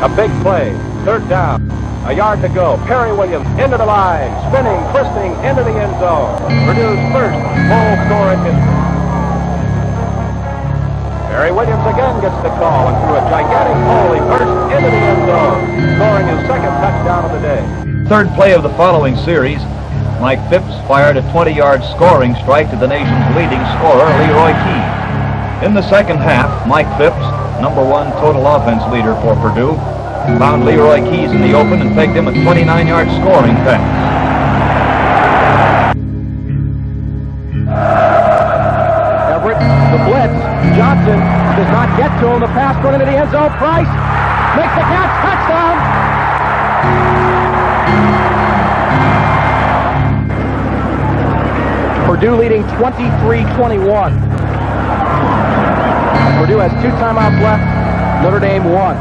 A big play, third down, a yard to go. Perry Williams into the line, spinning, twisting into the end zone. Purdue's first full score in history. Perry Williams again gets the call and threw a gigantic hole. He burst into the end zone, scoring his second touchdown of the day. Third play of the following series, Mike Phipps fired a 20-yard scoring strike to the nation's leading scorer, Leroy Key. In the second half, Mike Phipps, #1 total offense leader for Purdue, found Leroy Keys in the open and pegged him a 29-yard scoring pass. Everett, the blitz. Johnson does not get to him. The pass going into the end zone. Price makes the catch. Touchdown. Purdue leading 23-21. Purdue has 2 timeouts left. Notre Dame 1.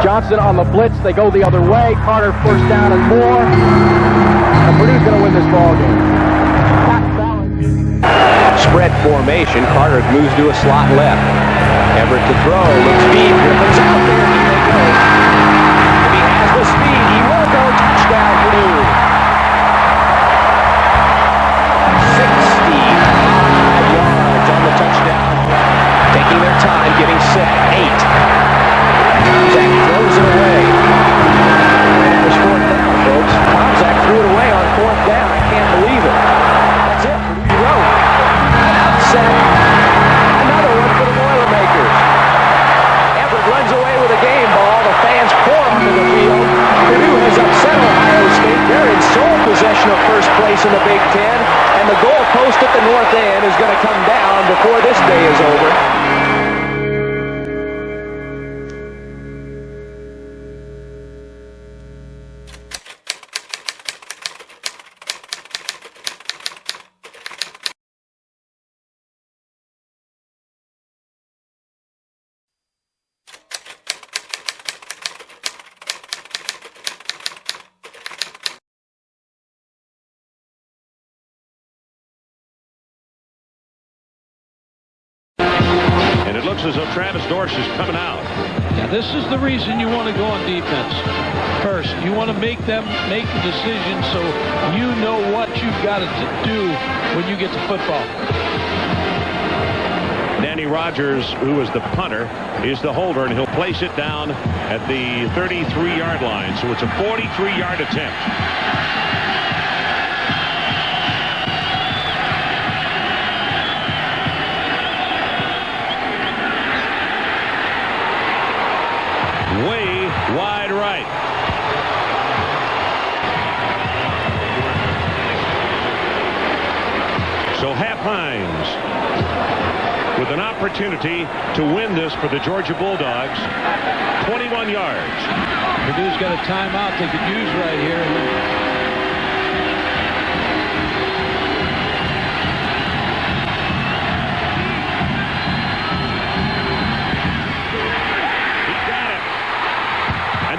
Johnson on the blitz. They go the other way. Carter first down and more. And Purdue's going to win this ball game. Spread formation. Carter moves to a slot left. Everett to throw. Looks deep. Griffin's out there. He may go. If he has the speed, he will go. Touchdown Purdue. 65 yards on the touchdown. Taking their time, getting set. 8. Tomzak throws it away. There's 4th down, folks. Tomzak threw it away on 4th down. I can't believe it. That's it. Purdue wrote. Set. Another one for the Boilermakers. Everett runs away with a game ball. The fans pour onto the field. Purdue has upset Ohio State. They're in sole possession of first place in the Big Ten. And the goal post at the north end is going to come down before this day is over. And it looks as though Travis Dorsch is coming out. Yeah, this is the reason you want to go on defense. First, you want to make them make the decision so you know what you've got to do when you get to football. Danny Rogers, who is the punter, is the holder, and he'll place it down at the 33-yard line. So it's a 43-yard attempt. Way wide right. So Hap Hines with an opportunity to win this for the Georgia Bulldogs. 21 yards. Purdue's got a timeout they could use right here.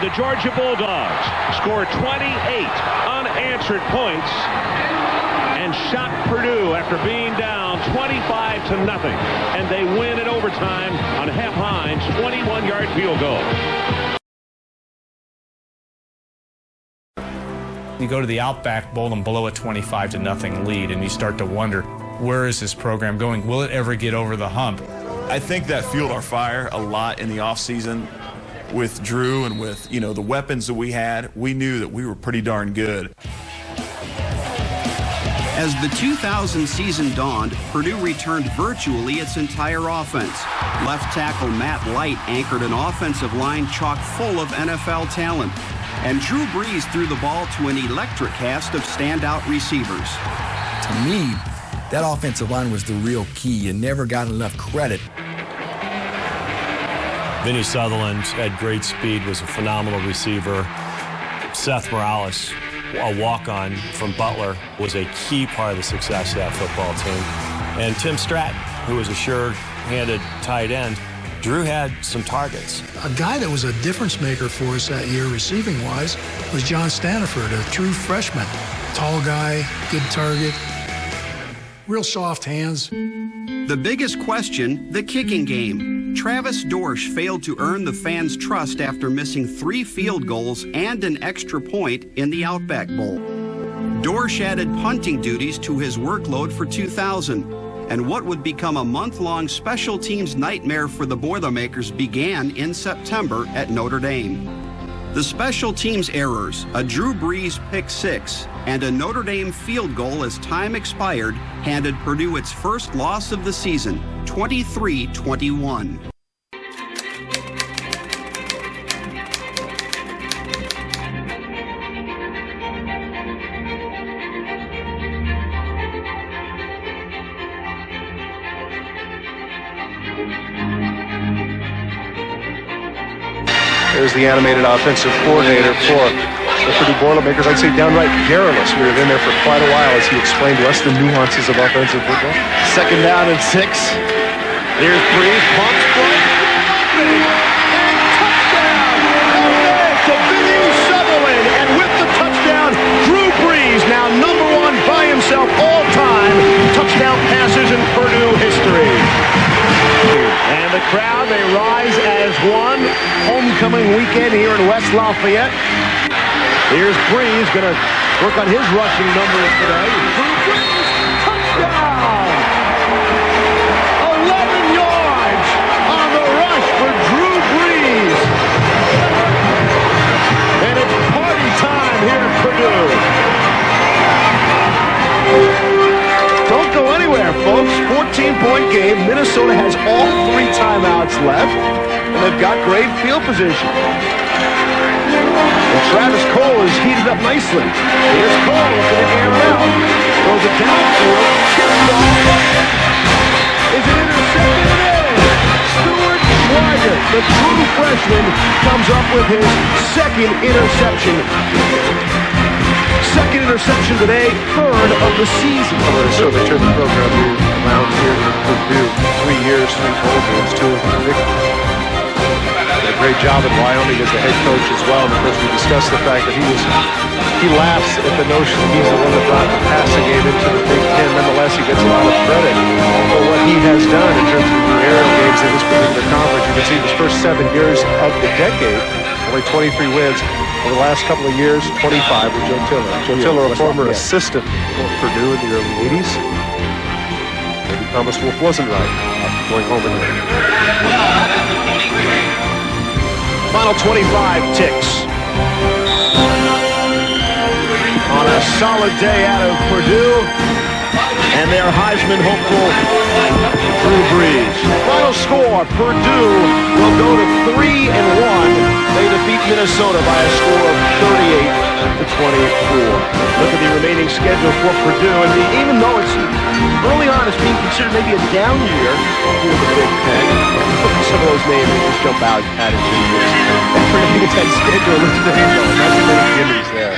The Georgia Bulldogs score 28 unanswered points and shock Purdue after being down 25-0. And they win in overtime on Hap Hines' 21-yard field goal. You go to the Outback Bowl and blow a 25-0 lead, and you start to wonder, where is this program going? Will it ever get over the hump? I think that fueled our fire a lot in the offseason. With Drew and with, the weapons that we had, we knew that we were pretty darn good. As the 2000 season dawned, Purdue returned virtually its entire offense. Left tackle Matt Light anchored an offensive line chock full of NFL talent. And Drew Brees threw the ball to an electric cast of standout receivers. To me, That offensive line was the real key and never got enough credit. Vinny Sutherland had great speed, was a phenomenal receiver. Seth Morales, a walk-on from Butler, was a key part of the success of that football team. And Tim Stratton, who was a sure-handed tight end. Drew had some targets. A guy that was a difference maker for us that year, receiving-wise, was John Staniford, a true freshman. Tall guy, good target, real soft hands. The biggest question, the kicking game. Travis Dorsch failed to earn the fans' trust after missing 3 field goals and an extra point in the Outback Bowl. Dorsch added punting duties to his workload for 2000, and what would become a month-long special teams nightmare for the Boilermakers began in September at Notre Dame. The special teams errors, a Drew Brees pick 6, and a Notre Dame field goal as time expired handed Purdue its first loss of the season, 23-21. There's the animated offensive coordinator for the Purdue Boilermakers. I'd say downright garrulous. We were in there for quite a while as he explained to us the nuances of offensive football. 2nd down and 6. Here's Brees, pumps right, and touchdown! To Vinny Sutherland, and with the touchdown, Drew Brees, now number 1 by himself all-time touchdown passers in Purdue history. And the crowd, they rise as one. Homecoming weekend here in West Lafayette. Here's Brees, going to work on his rushing numbers today. Drew Brees, touchdown! 11 yards on the rush for Drew Brees. And it's party time here at Purdue. Don't go anywhere, folks. 14-point game. Minnesota has all 3 timeouts left, and they've got great field position. And Travis Cole is heated up nicely. Here's Cole going to air it out. Throws it downfield. Is it intercepted? It is. Stuart Weiger, the true freshman, comes up with his 2nd interception. 2nd interception today, 3rd of the season. So they turned the program around here in Purdue. 3 years, 3 bowl games, 2 of them victories. A great job at Wyoming as the head coach as well. And of course, we discussed the fact that he laughs at the notion that he's the one that brought the passing game into the Big Ten. Nonetheless, he gets a lot of credit for what he has done in terms of the aerial games in this particular conference. You can see his first 7 years of the decade, only 23 wins. Over the last couple of years, 25 with Joe Tiller. Joe Tiller, a former assistant for Purdue in the early 80s. Maybe Thomas Wolfe wasn't right going home in there. Final 25 ticks. On a solid day out of Purdue, and their Heisman hopeful, Drew Brees. Final score, Purdue will go to 3-1. They defeat Minnesota by a score of 38-24. Look at the remaining schedule for Purdue, and even though it's early on, it's being considered maybe a down year for the Big Ten. Look at some of those names that just jump out at it. Everything at that schedule looks to handle. That's the many gimmies there.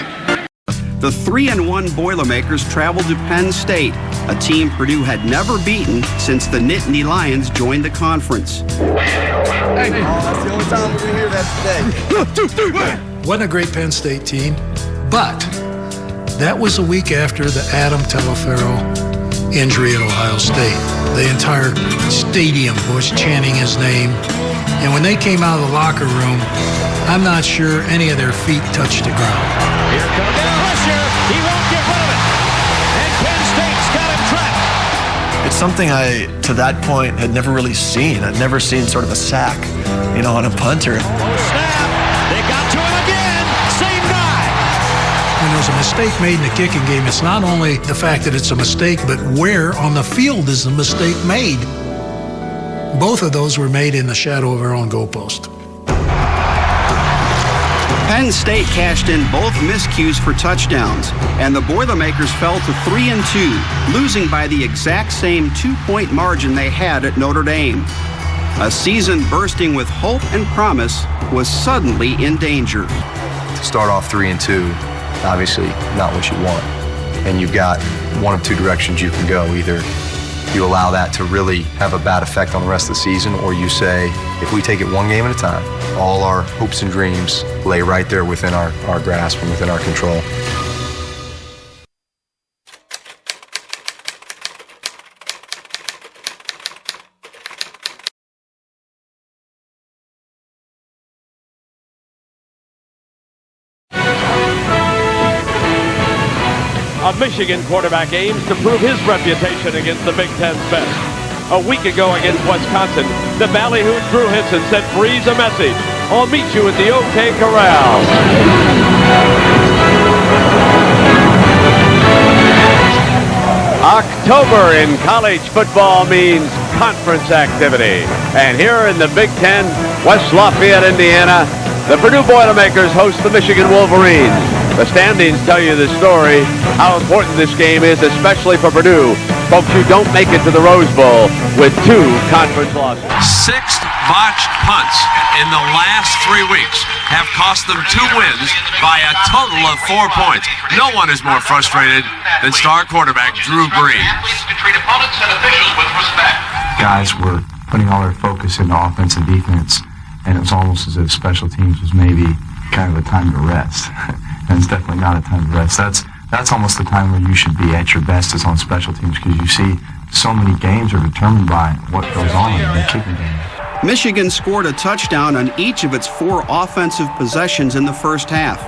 The 3-1 Boilermakers traveled to Penn State, a team Purdue had never beaten since the Nittany Lions joined the conference. That's the only time we're going to hear that today. Wasn't a great Penn State team, but that was a week after the Adam Teleferro injury at Ohio State. The entire stadium was chanting his name, and when they came out of the locker room, I'm not sure any of their feet touched the ground. Here comes the pressure. He won't get rid of it. And Penn State's got him trapped. It's something I, to that point, had never really seen. I'd never seen sort of a sack, on a punter. Oh, snap. They got to him again. Same guy. When there's a mistake made in the kicking game, it's not only the fact that it's a mistake, but where on the field is the mistake made. Both of those were made in the shadow of our own goalpost. Penn State cashed in both miscues for touchdowns, and the Boilermakers fell to 3-2, losing by the exact same 2-point margin they had at Notre Dame. A season bursting with hope and promise was suddenly in danger. To start off 3-2, obviously not what you want. And you've got one of two directions you can go. Either you allow that to really have a bad effect on the rest of the season, or you say, if we take it one game at a time, all our hopes and dreams lay right there within our grasp and within our control. A Michigan quarterback aims to prove his reputation against the Big Ten's best. A week ago against Wisconsin, the ballyhooed Drew Henson sent Breeze a message. I'll meet you at the OK Corral. October in college football means conference activity. And here in the Big Ten, West Lafayette, Indiana, the Purdue Boilermakers host the Michigan Wolverines. The standings tell you the story, how important this game is, especially for Purdue. Folks who don't make it to the Rose Bowl with 2 conference losses. 6 botched punts in the last 3 weeks have cost them 2 wins by a total of 4 points. No one is more frustrated than star quarterback Drew Brees. Treat opponents and officials with respect. Guys were putting all their focus into offense and defense, and it was almost as if special teams was maybe kind of a time to rest. And it's definitely not a time to rest. That's almost the time where you should be at your best, is on special teams, because you see so many games are determined by what goes on in the kicking game. Michigan scored a touchdown on each of its 4 offensive possessions in the first half,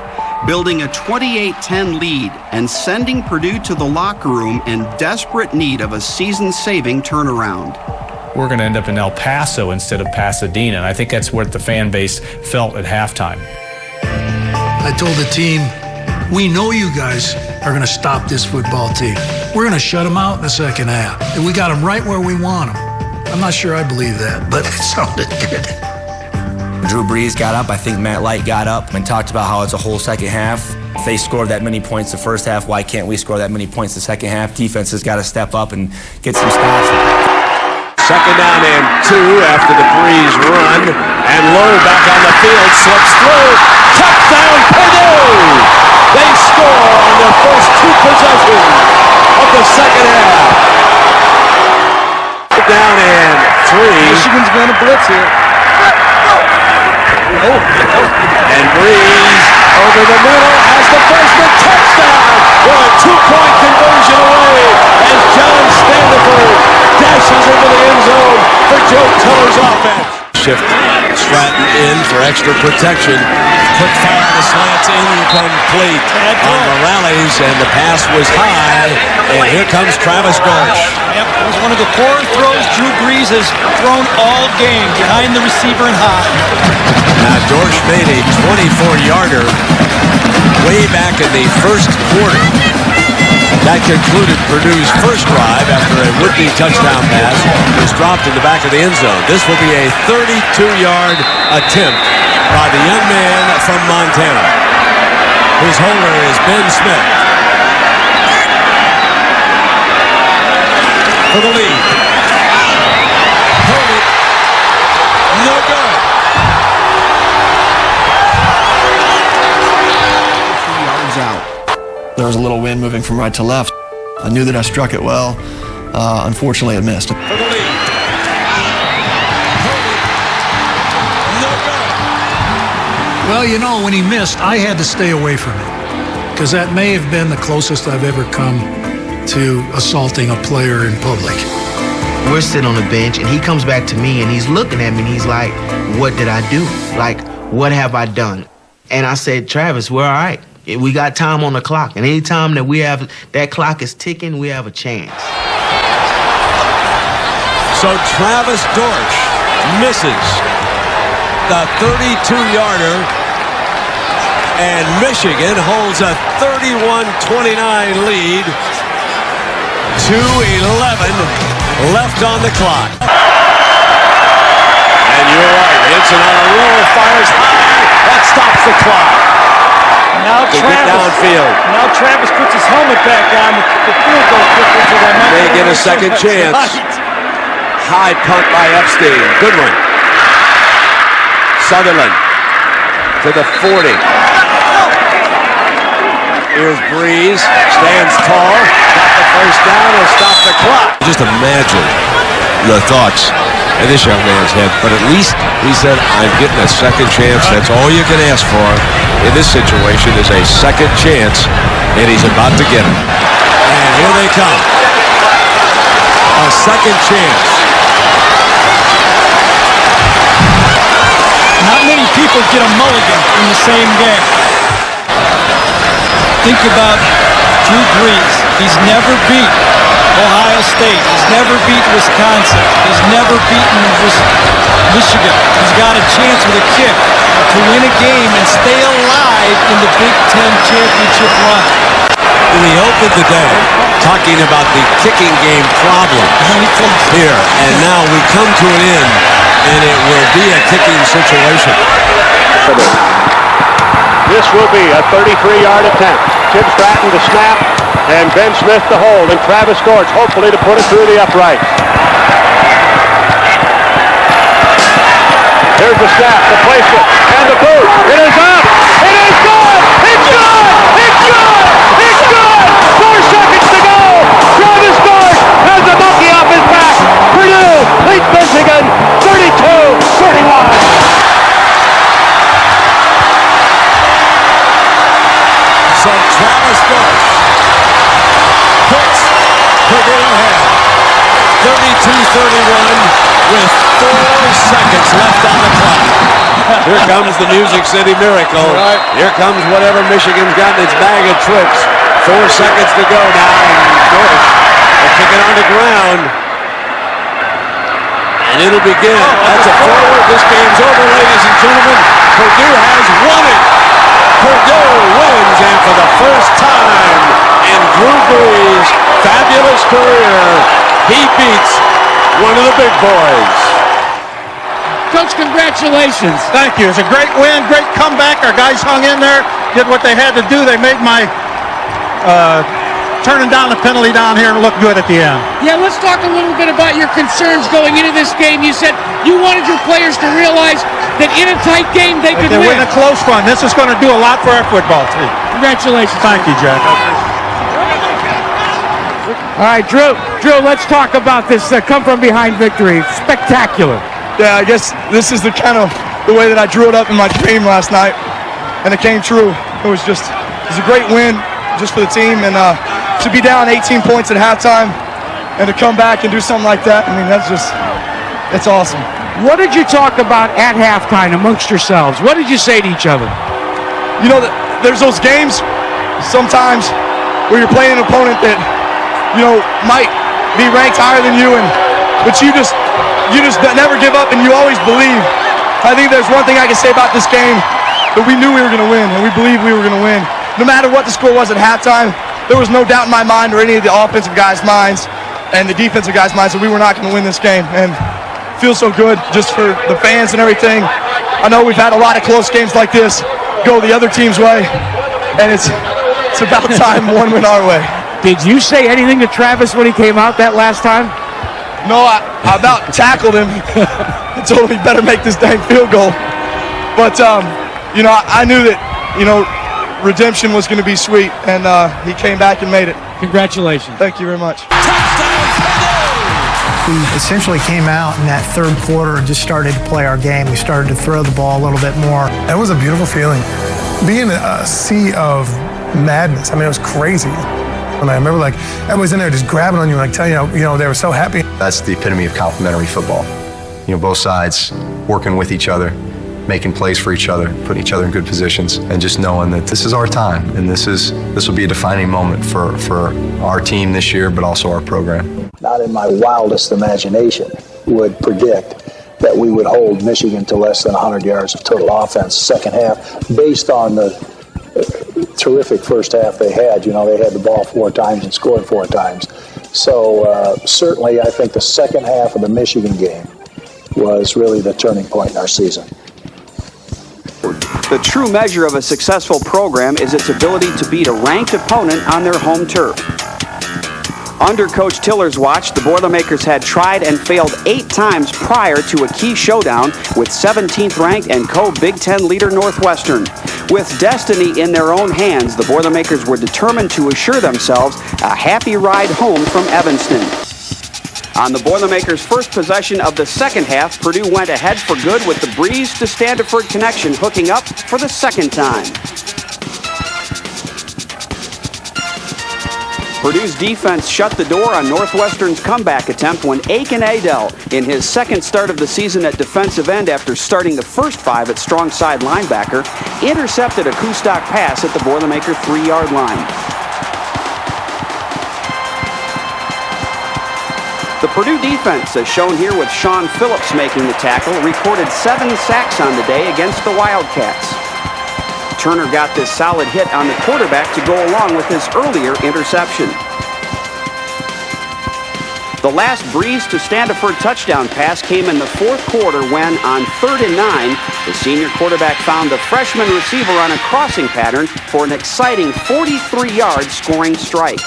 building a 28-10 lead and sending Purdue to the locker room in desperate need of a season-saving turnaround. We're going to end up in El Paso instead of Pasadena, and I think that's what the fan base felt at halftime. I told the team, we know you guys are going to stop this football team. We're going to shut them out in the second half. And we got them right where we want them. I'm not sure I believe that, but it sounded good. Drew Brees got up. I think Matt Light got up and talked about how it's a whole second half. If they scored that many points the first half, why can't we score that many points the second half? Defense has got to step up and get some stops. Second down and 2 after the Breeze run. And Lowe back on the field, slips through. Touchdown, Purdue! They score on their first 2 possessions of the second half. Down and 3. Michigan's going to blitz here. And Breeze over the middle has the freshman touchdown. We're a 2-point conversion away as John Standiford dashes into the end zone for Joe Tiller's offense. Shift Stratton in for extra protection. Quick fire on the slants, incomplete on the rallies, and the pass was high. And here comes Travis Dorsch. Yep, it was one of the 4 throws Drew Brees has thrown all game, behind the receiver and high. Now Dorsch made a 24-yarder way back in the first quarter. That concluded Purdue's first drive after a would-be touchdown pass was dropped in the back of the end zone. This will be a 32-yard attempt by the young man from Montana. His holder is Ben Smith. For the lead. Hold it. No good. 3 yards out. There was a little wind moving from right to left. I knew that I struck it well. Unfortunately, it missed. For the lead. Hold it. No good. Well, you know, when he missed, I had to stay away from it, because that may have been the closest I've ever come to assaulting a player in public. We're sitting on the bench, and he comes back to me, and he's looking at me, and he's like, what did I do? Like, what have I done? And I said, Travis, we're all right. We got time on the clock, and any time that we have that clock is ticking, we have a chance. So Travis Dorsch misses the 32-yarder, and Michigan holds a 31-29 lead. 2:11 left on the clock. And you're right, Henson on a roll, fires high. That stops the clock. Now They get downfield. Now Travis puts his helmet back on. The field goal kicker, so They get a second chance. Right. High punt by Epstein. Good one. Sutherland to the 40. Here's Breeze. Stands tall. Got the first down and stopped the clock. Just imagine the thoughts in this young man's head. But at least he said, I'm getting a second chance. That's all you can ask for in this situation is a second chance. And he's about to get it. And here they come. A second chance. Not many people get a mulligan in the same game. Think about Drew Brees. He's never beat Ohio State. He's never beat Wisconsin. He's never beaten Michigan. He's got a chance with a kick to win a game and stay alive in the Big Ten championship run. We opened the day talking about the kicking game problem here, and now we come to an end, and it will be a kicking situation. This will be a 33-yard attempt. Tim Stratton to snap, and Ben Smith to hold, and Travis Gorge hopefully to put it through the upright. Here's the snap, the placement, and the boot. It is up. It is good. It's good. It's good. It's good. 4 seconds to go. Travis Gorge has the monkey off his back. Purdue leads Michigan 32-31. So Travis Gorge puts Purdue ahead, 32-31 with 4 seconds left on the clock. Here comes the Music City Miracle. Right. Here comes whatever Michigan's got in its bag of tricks. 4 seconds to go now, and Gorge will kick it on the ground. And it'll begin. That's a forward. This game's over, ladies and gentlemen. Purdue has won it. Purdue wins, and for the first time in Drew Brees' fabulous career, he beats one of the big boys. Coach, congratulations. Thank you. It's a great win, great comeback. Our guys hung in there, did what they had to do. They made my turning down the penalty down here look good at the end. Yeah, let's talk a little bit about your concerns going into this game. You said you wanted your players to realize that in a tight game they could win. Win a close one. This is going to do a lot for our football team. Congratulations. Thank you, Jack. All right, Drew, let's talk about this come-from-behind victory. Spectacular. Yeah, I guess this is the way that I drew it up in my dream last night, and it came true. It was a great win just for the team, and to be down 18 points at halftime and to come back and do something like that, I mean, it's awesome. What did you talk about at halftime amongst yourselves? What did you say to each other? You know, there's those games sometimes where you're playing an opponent that, might be ranked higher than you, but you just never give up, and you always believe. I think there's one thing I can say about this game, that we knew we were going to win, and we believed we were going to win. No matter what the score was at halftime, there was no doubt in my mind or any of the offensive guys' minds and the defensive guys' minds that we were not going to win this game. And it feels so good just for the fans and everything. I know we've had a lot of close games like this go the other team's way, and it's about time one went our way. Did you say anything to Travis when he came out that last time? No, I about tackled him and told him he better make this dang field goal. But, I knew that, redemption was going to be sweet, and he came back and made it. Congratulations. Thank you very much. We essentially came out in that third quarter and just started to play our game. We started to throw the ball a little bit more. That was a beautiful feeling. Being a sea of madness, I mean, it was crazy. And I remember, everybody's in there just grabbing on you, telling you, they were so happy. That's the epitome of complementary football. Both sides working with each other, making plays for each other, putting each other in good positions, and just knowing that this is our time, and this will be a defining moment for our team this year, but also our program. Not in my wildest imagination would predict that we would hold Michigan to less than 100 yards of total offense second half, based on the terrific first half they had. They had the ball 4 times and scored 4 times. So certainly I think the second half of the Michigan game was really the turning point in our season. The true measure of a successful program is its ability to beat a ranked opponent on their home turf. Under Coach Tiller's watch, the Boilermakers had tried and failed 8 times prior to a key showdown with 17th ranked and co-Big Ten leader Northwestern. With destiny in their own hands, the Boilermakers were determined to assure themselves a happy ride home from Evanston. On the Boilermakers' first possession of the second half, Purdue went ahead for good with the Breeze to Standiford connection hooking up for the second time. Purdue's defense shut the door on Northwestern's comeback attempt when Aiken Adel, in his second start of the season at defensive end after starting the first 5 at strong side linebacker, intercepted a Kustok pass at the Boilermaker 3-yard line. The Purdue defense, as shown here with Sean Phillips making the tackle, recorded 7 sacks on the day against the Wildcats. Turner got this solid hit on the quarterback to go along with his earlier interception. The last Breeze to Standiford touchdown pass came in the fourth quarter when, on 3rd and 9, the senior quarterback found the freshman receiver on a crossing pattern for an exciting 43-yard scoring strike.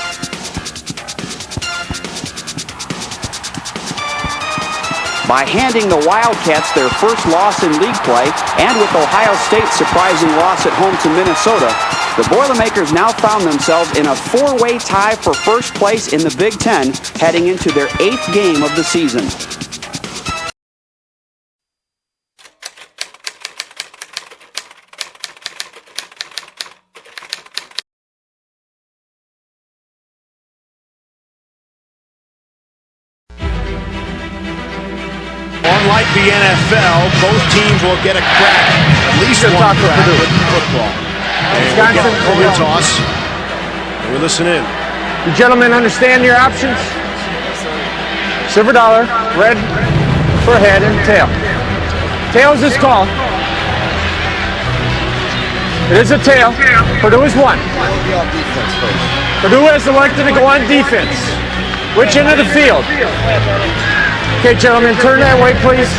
By handing the Wildcats their first loss in league play, and with Ohio State's surprising loss at home to Minnesota, the Boilermakers now found themselves in a 4-way tie for first place in the Big Ten, heading into their 8th game of the season. Unlike the NFL, both teams will get a crack, at least one crack with football. And we get a coin toss, and we listen in. You gentlemen understand your options? Silver dollar, red for head and tail. Tails is called. It is a tail. Purdue is 1. Purdue has elected to go on defense. Which end of the field? Okay, gentlemen, turn that way, please.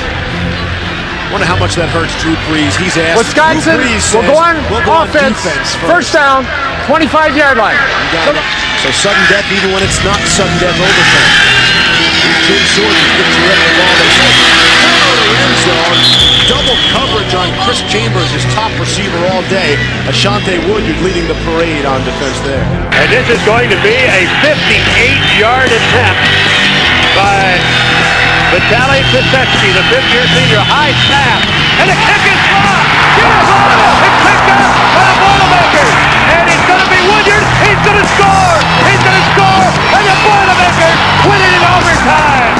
Wonder how much that hurts Drew Brees. He's asked. Wisconsin will go on offense. First down, 25-yard line. So sudden death, even when it's not sudden death overtime. Tim Short is getting rid of the ball. They say, the end zone. Double coverage on Chris Chambers, his top receiver all day. Ashante Woodyard leading the parade on defense there. And this is going to be a 58-yard attempt by Vitaly Pisetsky, the 5th-year senior. High snap, and the kick is blocked. Get it, it's picked up by the Boilermakers, and it's going to be Woodyard. He's going to score. He's going to score, and the Boilermakers win it in overtime.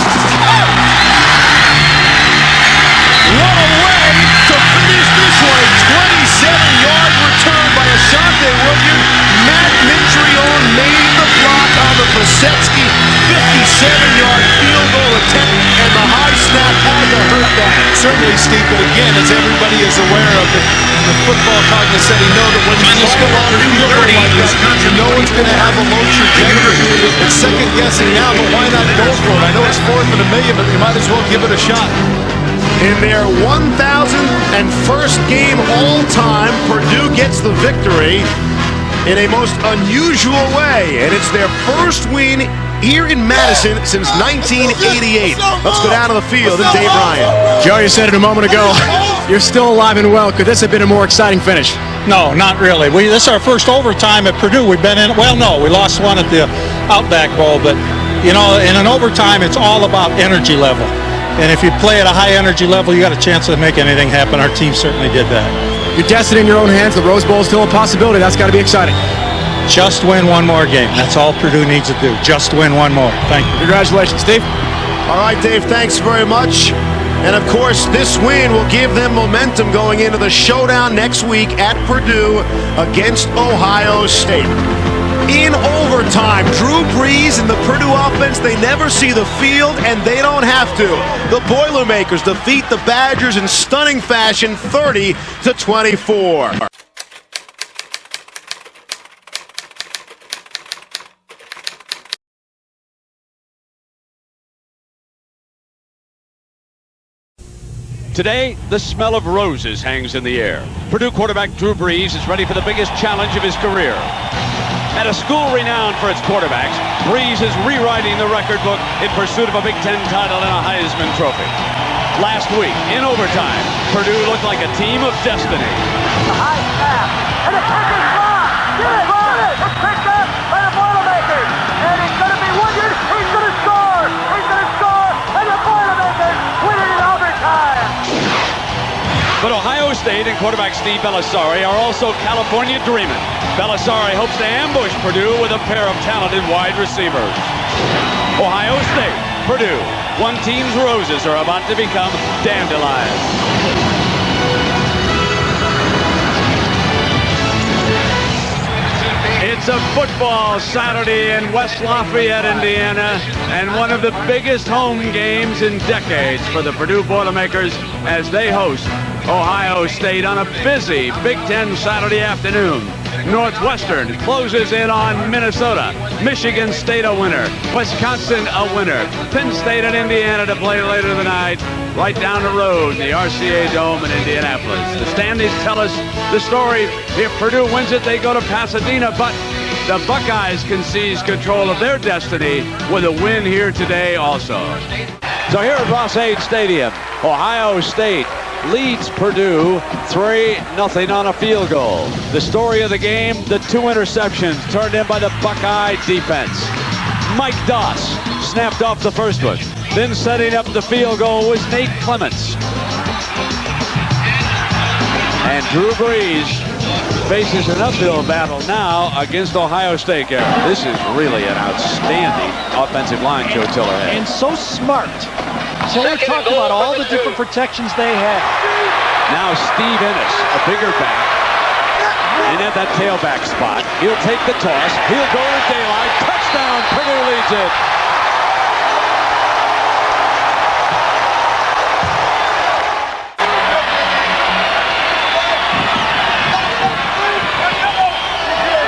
What a way to finish this one! 27-yard return by Ashante Woodyard. Matt Mintrione made the block on the Pisetsky 57-yard field goal attempt, and the high snap had to hurt that. Certainly, Steve, but again, as everybody is aware of, the football cognoscenti know that when you throw a long field goal like this, you know it's going to have a low trajectory. It's second guessing now, but why not go for it? I know it's 4th and a million, but you might as well give it a shot. In their 1,001st game all time, Purdue gets the victory in a most unusual way, and it's their first win here in Madison since 1988. Let's go down to the field and Dave Ryan. Joe, you said it a moment ago. You're still alive and well. Could this have been a more exciting finish? No, not really. This is our first overtime at Purdue. We've been in, well, no, we lost one at the Outback Bowl, but, you know, in an overtime, it's all about energy level. And if you play at a high energy level, you got a chance to make anything happen. Our team certainly did that. Your destiny in your own hands. The Rose Bowl is still a possibility. That's got to be exciting. Just win one more game. That's all Purdue needs to do. Just win one more. Thank you. Congratulations, Steve. All right, Dave, thanks very much. And, of course, this win will give them momentum going into the showdown next week at Purdue against Ohio State. In overtime, Drew Brees and the Purdue offense, they never see the field, and they don't have to. The Boilermakers defeat the Badgers in stunning fashion, 30-24. Today, the smell of roses hangs in the air. Purdue quarterback Drew Brees is ready for the biggest challenge of his career. At a school renowned for its quarterbacks, Brees is rewriting the record book in pursuit of a Big Ten title and a Heisman Trophy. Last week, in overtime, Purdue looked like a team of destiny. A high snap, and the kick is blocked. Get it, run it. It's picked up by the Boilermakers, and it's going to be Woodyard. He's going to score. He's going to score, and the Boilermakers win it in overtime. But Ohio State and quarterback Steve Belisari are also California dreaming. Belisari hopes to ambush Purdue with a pair of talented wide receivers. Ohio State, Purdue, one team's roses are about to become dandelions. It's a football Saturday in West Lafayette, Indiana, and one of the biggest home games in decades for the Purdue Boilermakers as they host Ohio State on a busy Big Ten Saturday afternoon. Northwestern closes in on Minnesota. Michigan State a winner. Wisconsin a winner. Penn State and Indiana to play later tonight, right down the road in the RCA Dome in Indianapolis. The standings tell us the story. If Purdue wins it, they go to Pasadena, but the Buckeyes can seize control of their destiny with a win here today also. So here at Ross-Ade Stadium, Ohio State leads Purdue 3-0 on a field goal. The story of the game, the two interceptions turned in by the Buckeye defense. Mike Doss snapped off the first one. Then setting up the field goal was Nate Clements. And Drew Brees faces an uphill battle now against Ohio State. This is really an outstanding offensive line Joe Tiller has. And so smart. So we're talking about all the different protections they have. Now Steve Ennis, a bigger back, and at that tailback spot, he'll take the toss. He'll go to daylight. Touchdown, Purdue leads it.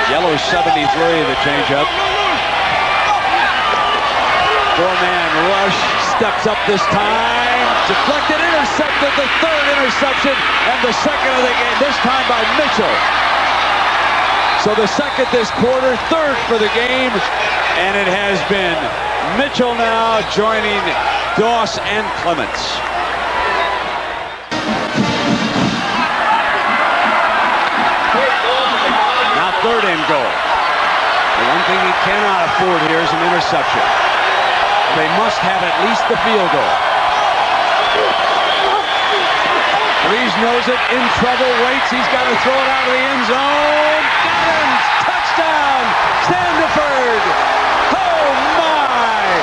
Yellow 73, the changeup. Four-man rush, steps up this time. Deflected, intercepted, the third interception, and the second of the game, this time by Mitchell. So the second this quarter, third for the game, and it has been Mitchell now joining Doss and Clements. Now third and goal. The one thing he cannot afford here is an interception. They must have at least the field goal. Brees knows it, in trouble, waits, he's got to throw it out of the end zone. Adams, touchdown, Standiford. Oh my!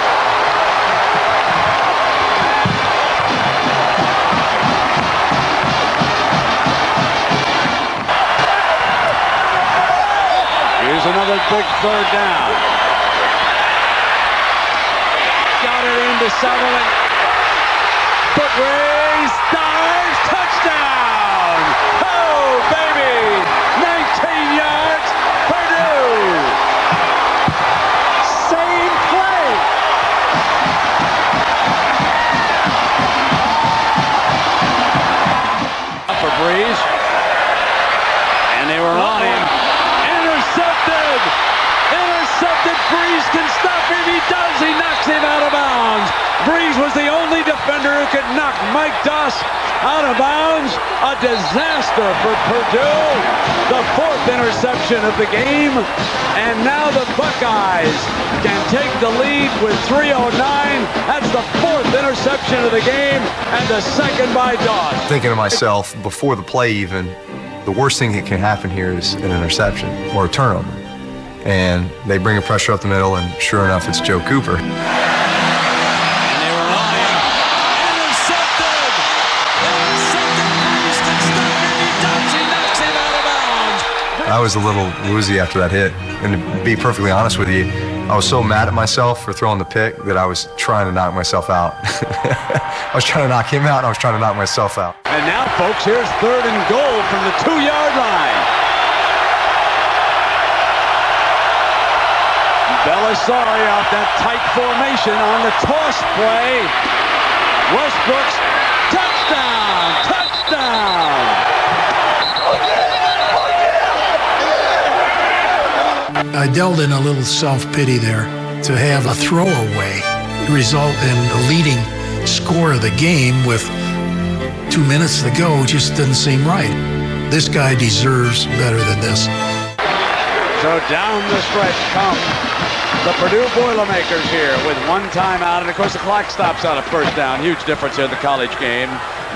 Here's another big third down. Got it into Sutherland. Foot race, dives, touchdown! Oh, baby! 19 yards, Purdue! Same play! For Brees. And they were on him. Intercepted! Intercepted! Brees can stop him. He does. He knocks him out of bounds. Brees was the only defender who could knock Mike Doss out of bounds. A disaster for Purdue. The fourth interception of the game. And now the Buckeyes can take the lead with 3:09. That's the fourth interception of the game and the second by Doss. Thinking to myself, before the play even, the worst thing that can happen here is an interception or a turnover. And they bring a pressure up the middle, and sure enough, it's Joe Cooper. And they were on him. Intercepted! Intercepted! Brees can stop him. He does. He knocks him out of bounds. I was a little woozy after that hit. And to be perfectly honest with you, I was so mad at myself for throwing the pick that I was trying to knock myself out. I was trying to knock him out, and I was trying to knock myself out. And now, folks, here's third and goal from the 2-yard line. Belisari off that tight formation on the toss play. Westbrook's touchdown! I dealt in a little self-pity there to have a throwaway result in the leading score of the game with 2 minutes to go just didn't seem right. This guy deserves better than this. So down the stretch come the Purdue Boilermakers here with one timeout, and of course the clock stops out at first down. Huge difference here in the college game.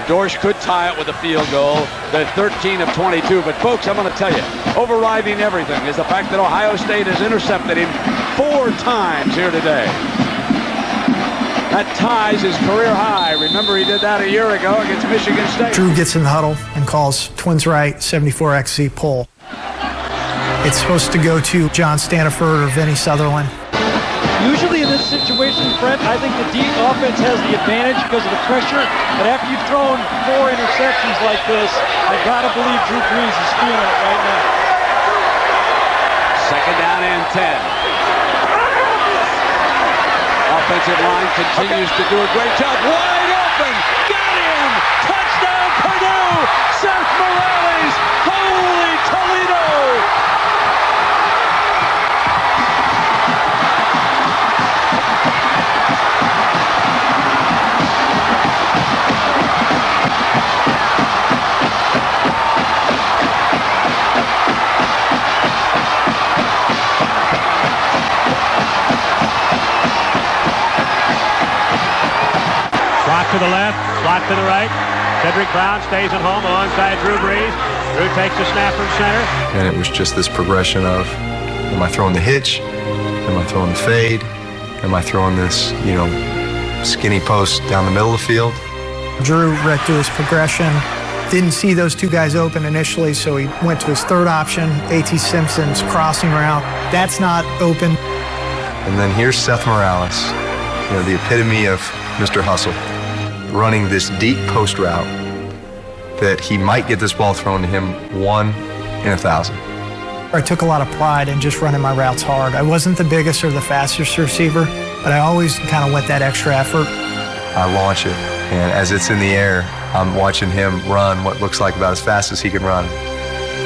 Dorsch could tie it with a field goal. They're 13 of 22, but folks, I'm going to tell you, overriding everything is the fact that Ohio State has intercepted him 4 times here today. That ties his career high. Remember, he did that a year ago against Michigan State. Drew gets in the huddle and calls twins right, 74XZ pull. It's supposed to go to John Staniford or Vinny Sutherland. Usually in this situation, Brent, I think the deep offense has the advantage because of the pressure. But after you've thrown 4 interceptions like this, I gotta believe Drew Brees is feeling it right now. Second down and 10. Offensive line continues to do a great job. Wide open. Got him. Touchdown Purdue. Seth Morales. Holy Toledo. To the left, block to the right. Cedric Brown stays at home alongside Drew Brees. Drew takes the snap from center. And it was just this progression of, am I throwing the hitch? Am I throwing the fade? Am I throwing this, skinny post down the middle of the field? Drew read through his progression. Didn't see those 2 guys open initially, so he went to his third option, A.T. Simpson's crossing route. That's not open. And then here's Seth Morales, the epitome of Mr. Hustle, running this deep post route that he might get this ball thrown to him 1 in 1,000. I took a lot of pride in just running my routes hard. I wasn't the biggest or the fastest receiver, but I always kind of went that extra effort. I launch it, and as it's in the air, I'm watching him run what looks like about as fast as he can run.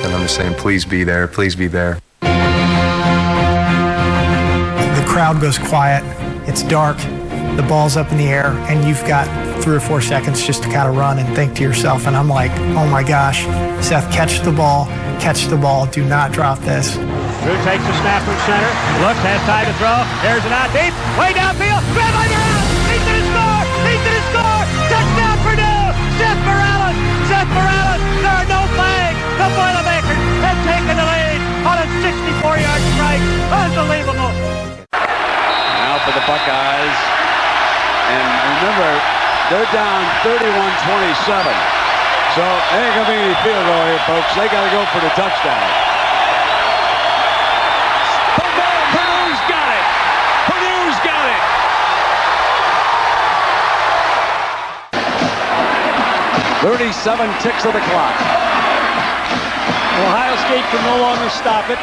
And I'm just saying, please be there, please be there. The crowd goes quiet, it's dark, the ball's up in the air, and you've got 3 or 4 seconds just to kind of run and think to yourself, and I'm like, oh my gosh, Seth, catch the ball, do not drop this. Drew takes the snap from center, looks, has time to throw, there's an out deep, way downfield, grab on your out, he's gonna score, touchdown Purdue, Seth Morales, there are no flags, the Boilermakers have taken the lead on a 64-yard strike, unbelievable. Now for the Buckeyes, and remember, they're down 31-27. So they ain't gonna be any field goal here, folks. They gotta go for the touchdown. Purdue's got it. 37 ticks of the clock. Ohio State can no longer stop it.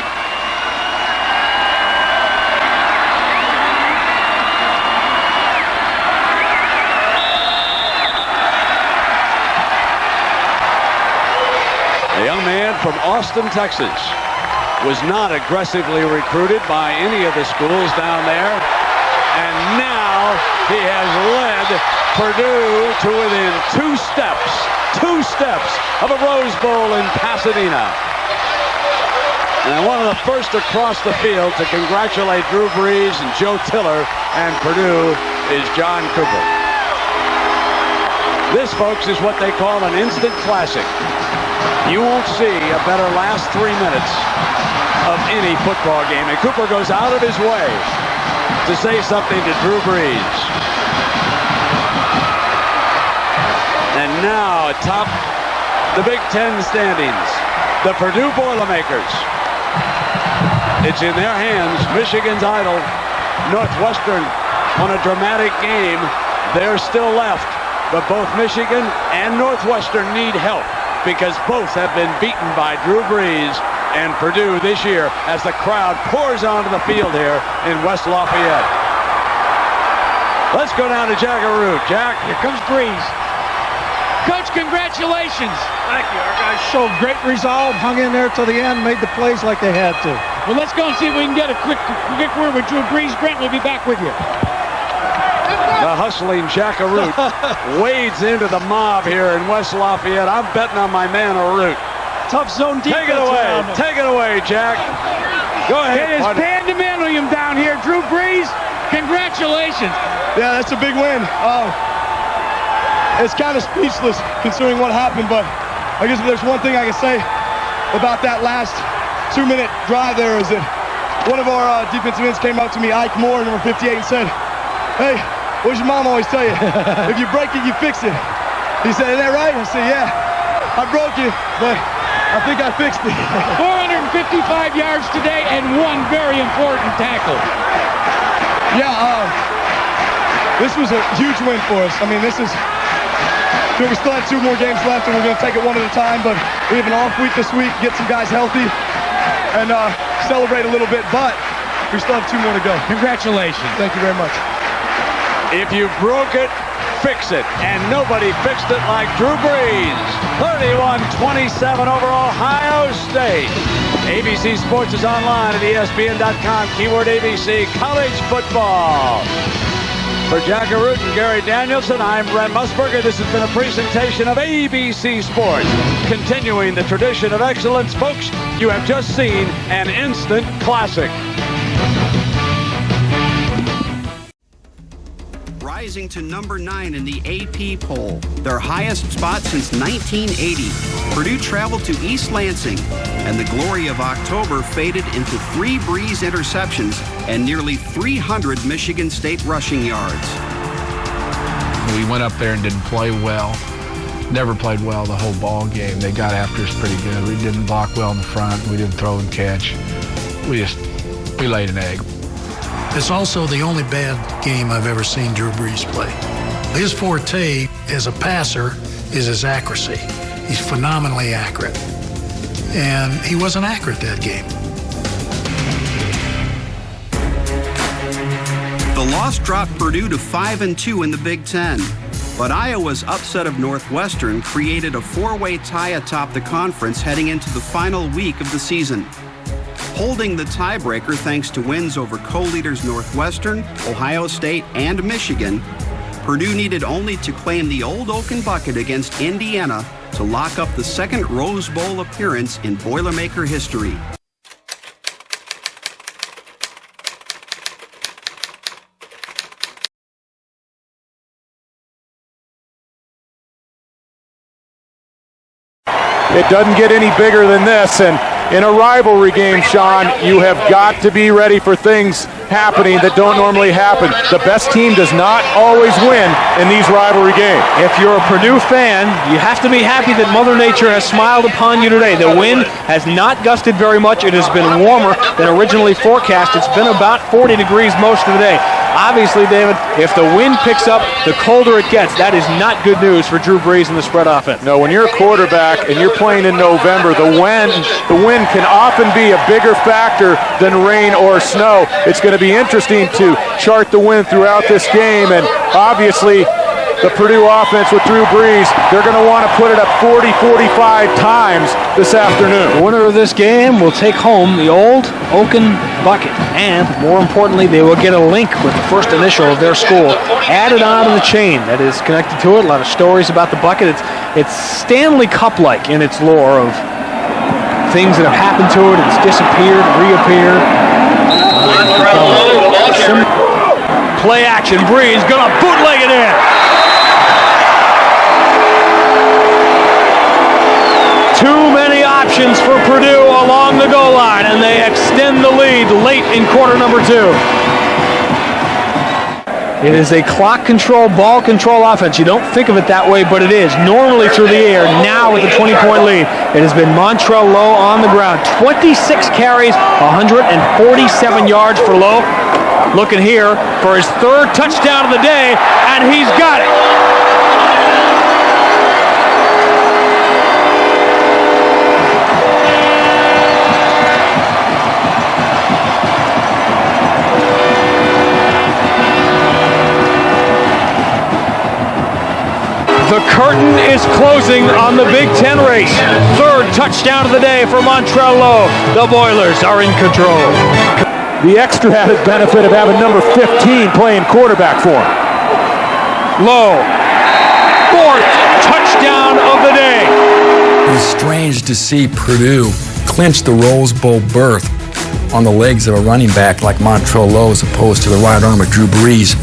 A young man from Austin, Texas, was not aggressively recruited by any of the schools down there. And now he has led Purdue to within 2 steps of a Rose Bowl in Pasadena. And one of the first across the field to congratulate Drew Brees and Joe Tiller and Purdue is John Cooper. This, folks, is what they call an instant classic. You won't see a better last 3 minutes of any football game. And Cooper goes out of his way to say something to Drew Brees. And now atop the Big Ten standings, the Purdue Boilermakers. It's in their hands. Michigan's idol. Northwestern on a dramatic game. They're still left. But both Michigan and Northwestern need help, because both have been beaten by Drew Brees and Purdue this year as the crowd pours onto the field here in West Lafayette. Let's go down to Jackaroo. Jack, here comes Brees. Coach, congratulations. Thank you. Our guys showed great resolve, hung in there till the end, made the plays like they had to. Well, let's go and see if we can get a quick word with Drew Brees. Berndt will be back with you. The hustling Jackaroot wades into the mob here in West Lafayette. I'm betting on my man, Root. Tough zone defense. Take it away, Jack. Go ahead. It is pandemonium down here. Drew Brees, congratulations. Yeah, that's a big win. It's kind of speechless considering what happened, but I guess if there's one thing I can say about that last 2-minute drive there is that one of our defensive ends came up to me, Ike Moore, number 58, and said, "Hey, what does your mom always tell you? If you break it, you fix it." He said, "Is that right?" I said, "Yeah, I broke it, but I think I fixed it." 455 yards today and one very important tackle. Yeah, this was a huge win for us. I mean, we still have 2 more games left, and we're going to take it one at a time, but we have an off week this week, get some guys healthy, and celebrate a little bit, but we still have 2 more to go. Congratulations. Thank you very much. If you broke it, fix it. And nobody fixed it like Drew Brees. 31-27 over Ohio State. ABC Sports is online at ESPN.com. Keyword ABC, college football. For Jackaroot and Gary Danielson, I'm Brent Musburger. This has been a presentation of ABC Sports. Continuing the tradition of excellence, folks, you have just seen an instant classic. Rising to number 9 in the AP poll, their highest spot since 1980. Purdue traveled to East Lansing, and the glory of October faded into 3 Brees interceptions and nearly 300 Michigan State rushing yards. We went up there and didn't play well. Never played well the whole ball game. They got after us pretty good. We didn't block well in the front. We didn't throw and catch. We laid an egg. It's also the only bad game I've ever seen Drew Brees play. His forte as a passer is his accuracy. He's phenomenally accurate. And he wasn't accurate that game. The loss dropped Purdue to 5-2 in the Big Ten. But Iowa's upset of Northwestern created a 4-way tie atop the conference heading into the final week of the season. Holding the tiebreaker thanks to wins over co-leaders Northwestern, Ohio State, and Michigan, Purdue needed only to claim the old Oaken Bucket against Indiana to lock up the second Rose Bowl appearance in Boilermaker history. It doesn't get any bigger than this, and in a rivalry game, Sean, you have got to be ready for things happening that don't normally happen. The best team does not always win in these rivalry games. If you're a Purdue fan, you have to be happy that Mother Nature has smiled upon you today. The wind has not gusted very much. It has been warmer than originally forecast. It's been about 40 degrees most of the day. Obviously, David, if the wind picks up, the colder it gets. That is not good news for Drew Brees and the spread offense. No, when you're a quarterback and you're playing in November, the wind can often be a bigger factor than rain or snow. It's going to be interesting to chart the wind throughout this game, and obviously the Purdue offense with Drew Brees, they're going to want to put it up 40, 45 times this afternoon. The winner of this game will take home the old Oaken Bucket, and more importantly, they will get a link with the first initial of their school added onto the chain that is connected to it. A lot of stories about the bucket. It's Stanley Cup-like in its lore of things that have happened to it. It's disappeared, reappeared. Play action. Brees gonna bootleg it in. Too many options for Purdue along the goal line, and they extend the lead late in quarter number 2. It is a clock control, ball control offense. You don't think of it that way, but it is. Normally through the air, now with a 20-point lead. It has been Montrell Lowe on the ground. 26 carries, 147 yards for Lowe. Looking here for his 3rd touchdown of the day, and he's got it. The curtain is closing on the Big Ten race. Third touchdown of the day for Montrell Lowe. The Boilers are in control. The extra added benefit of having number 15 playing quarterback for him. Lowe, fourth touchdown of the day. It was strange to see Purdue clinch the Rose Bowl berth on the legs of a running back like Montrell Lowe as opposed to the right arm of Drew Brees.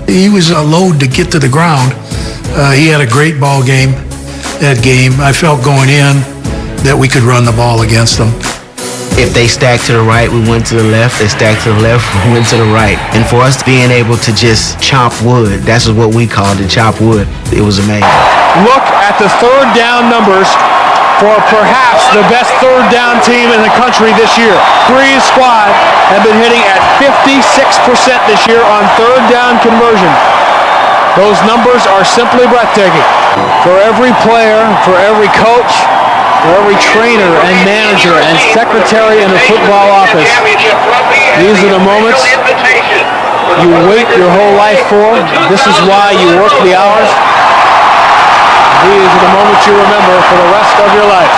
He was a load to get to the ground. He had a great ball game that game. I felt going in that we could run the ball against them. If they stacked to the right, we went to the left. They stacked to the left, we went to the right. And for us being able to just chop wood, that's what we called it, chop wood. It was amazing. Look at the third down numbers for perhaps the best third down team in the country this year. Brees' squad have been hitting at 56% this year on third down conversion. Those numbers are simply breathtaking. For every player, for every coach, for every trainer and manager and secretary in the football office, these are the moments you wait your whole life for. This is why you work the hours. These are the moments you remember for the rest of your life.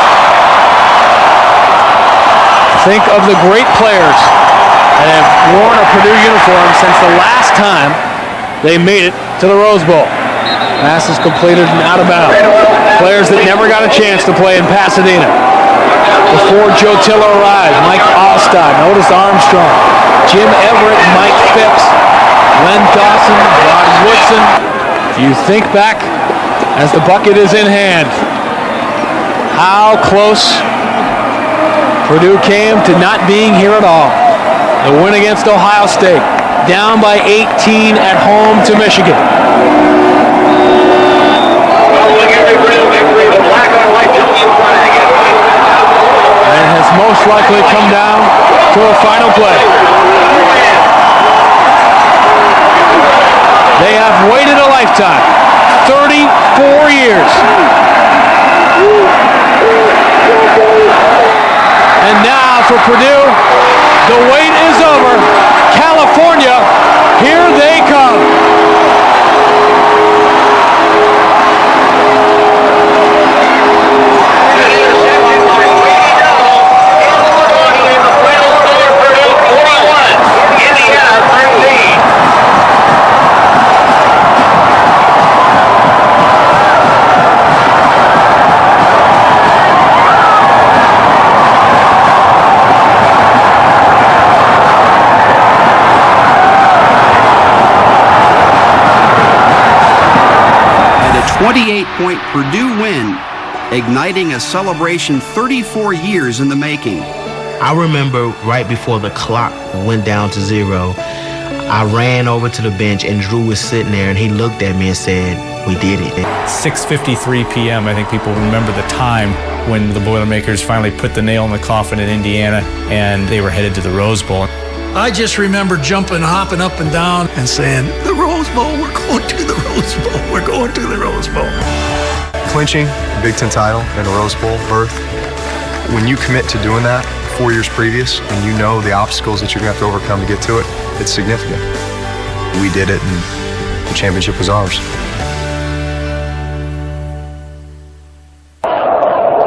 Think of the great players that have worn a Purdue uniform since the last time they made it to the Rose Bowl. Pass is completed and out of bounds. Players that never got a chance to play in Pasadena. Before Joe Tiller arrived, Mike Alstott, Otis Armstrong, Jim Everett, Mike Phipps, Len Dawson, Rod Woodson. You think back as the bucket is in hand, how close Purdue came to not being here at all. The win against Ohio State, down by 18 at home to Michigan. And has most likely come down to a final play. They have waited a lifetime, 34 years. And now for Purdue, the wait is over. California, here they come. And a 28-point Purdue win, igniting a celebration 34 years in the making. I remember right before the clock went down to 0, I ran over to the bench and Drew was sitting there and he looked at me and said, "We did it." 6:53 p.m. I think people remember the time when the Boilermakers finally put the nail in the coffin in Indiana and they were headed to the Rose Bowl. I just remember jumping, hopping up and down and saying, the Rose Bowl, we're going to the Rose Bowl, we're going to the Rose Bowl. Clinching the Big Ten title and a Rose Bowl berth, when you commit to doing that 4 years previous and you know the obstacles that you're going to have to overcome to get to it, it's significant. We did it and the championship was ours.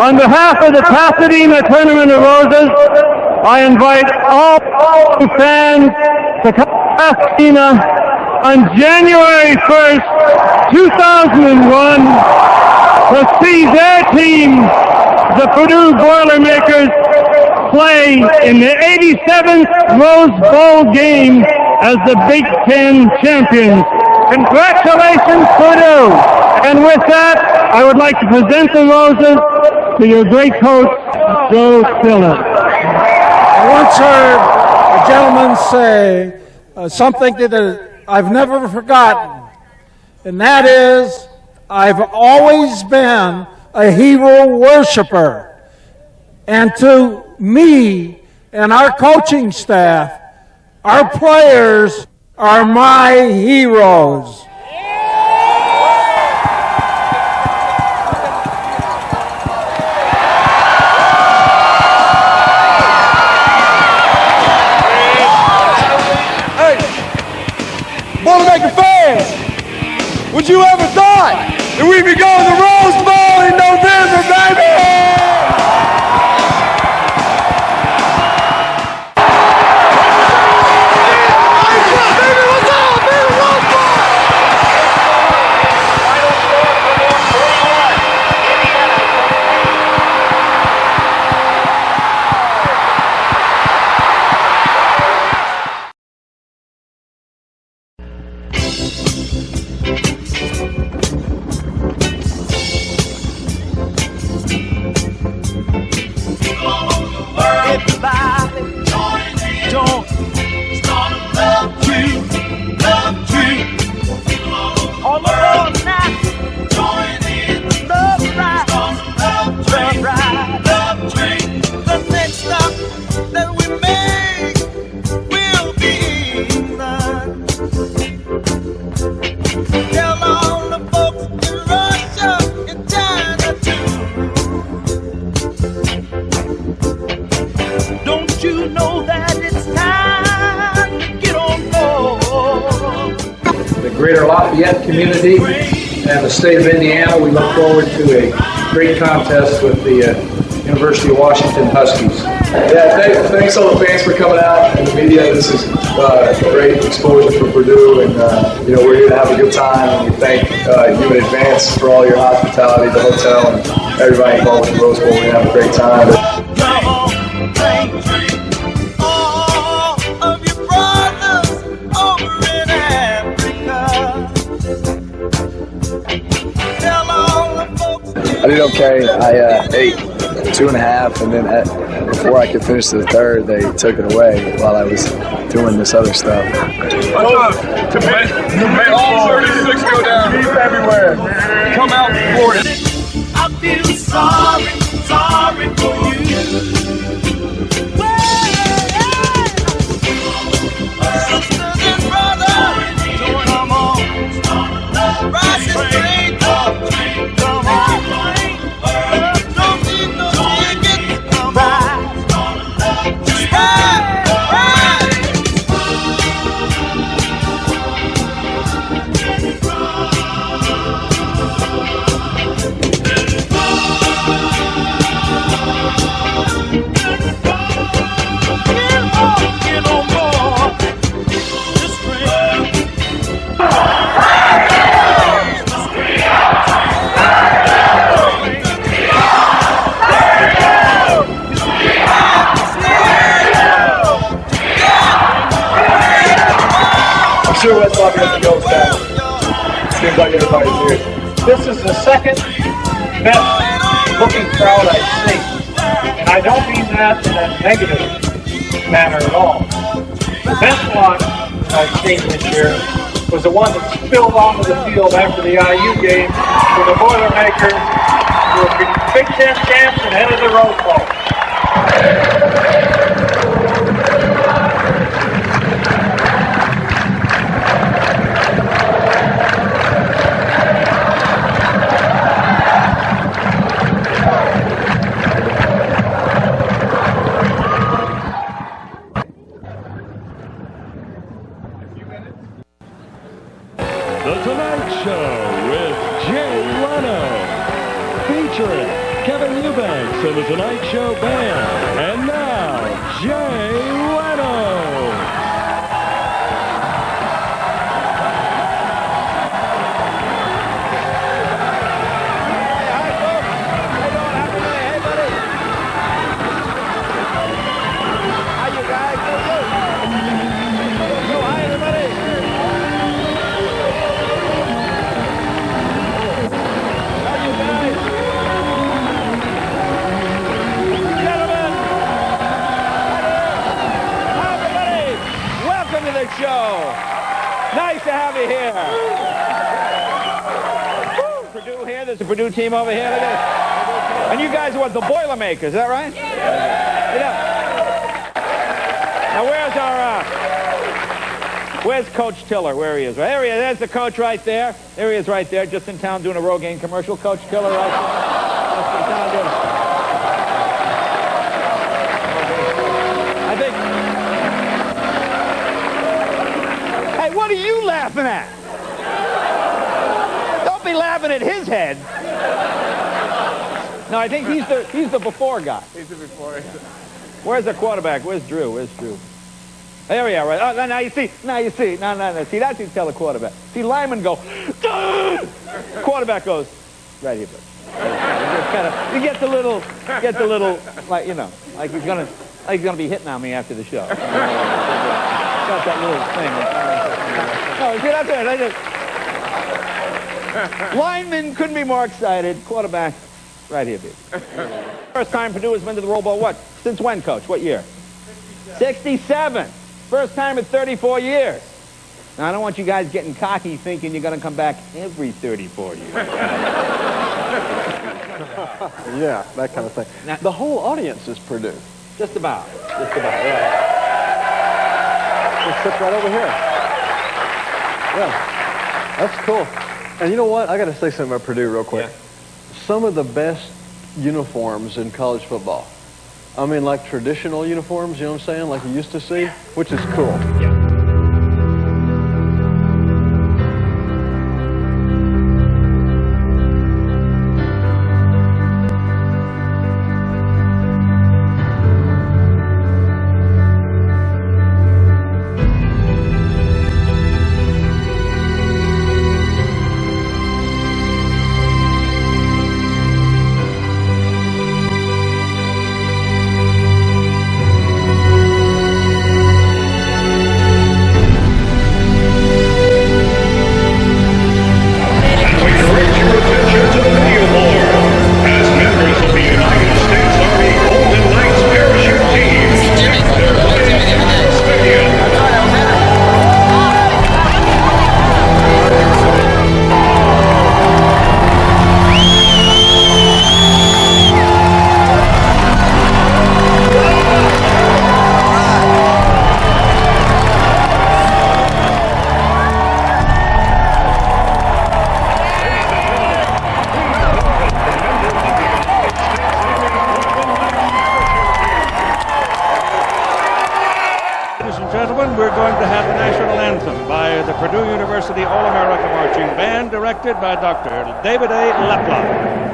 On behalf of the Pasadena Tournament of Roses, I invite all fans to come to Pasadena on January 1st, 2001 to see their team, the Purdue Boilermakers, play in the 87th Rose Bowl game as the Big Ten champions. Congratulations, Purdue! And with that, I would like to present the roses to your great coach, Joe Tiller. I once heard a gentleman say something that I've never forgotten, and that is, I've always been a hero worshiper. And to me and our coaching staff, our players are my heroes. Boilermaker fans, would you ever thought And we be going to the Rose Bowl in November, baby! Greater Lafayette community and the state of Indiana. We look forward to a great contest with the University of Washington Huskies. Yeah, thanks all the fans for coming out and the media. This is great exposure for Purdue, and we're here to have a good time. And we thank you in advance for all your hospitality, the hotel, and everybody involved with the Rose Bowl. We're gonna have a great time. I did okay. I ate 2.5, and then before I could finish the third, they took it away while I was doing this other stuff. To make all 36 go down. Deep everywhere. Come out for it. I feel sorry for you. Sisters and brothers, come on, rise and train, come on. Don't need no tickets, come on, just ride. Sure, West Lafayette goes down. Seems like everybody's here. This is the second best looking crowd I've seen, and I don't mean that in a negative manner at all. The best one I've seen this year was the one that spilled onto the field after the IU game for the Boilermakers, who were Big Ten champs and head of the Rose Bowl. The Tonight Show with Jay Leno, featuring Kevin Eubanks and the Tonight Show Band. And now, Jay Leno. Show. Nice to have you here. Woo, Purdue here. There's a Purdue team over here. Look at this. And you guys are what, the Boilermakers, is that right? Yeah. Now where's Coach Tiller? Where he is? There he is. There's the coach right there. There he is right there, just in town doing a Rogaine commercial. Coach Tiller right there. Just in town doing What are you laughing at? Don't be laughing at his head. No, I think he's the before guy. He's the before. Where's the quarterback? Where's Drew? There we are, right? Oh, now you see. No. See, that's how you tell the quarterback. See, linemen go, quarterback goes, right here, buddy. He gets a little, like, like he's gonna be hitting on me after the show. Got that little thing. No, see, that's right. Linemen couldn't be more excited. Quarterback, right here, baby. First time Purdue has been to the Rose Bowl, what? Since when, Coach? What year? 67. First time in 34 years. Now, I don't want you guys getting cocky thinking you're going to come back every 34 years. Yeah, that kind of thing. Now, the whole audience is Purdue. Just about, yeah. Just sit right over here. Yeah, that's cool. And you know what? I got to say something about Purdue real quick. Yeah. Some of the best uniforms in college football. I mean, like traditional uniforms, you know what I'm saying? Like you used to see, which is cool. Yeah. By Dr. David A. Lapla.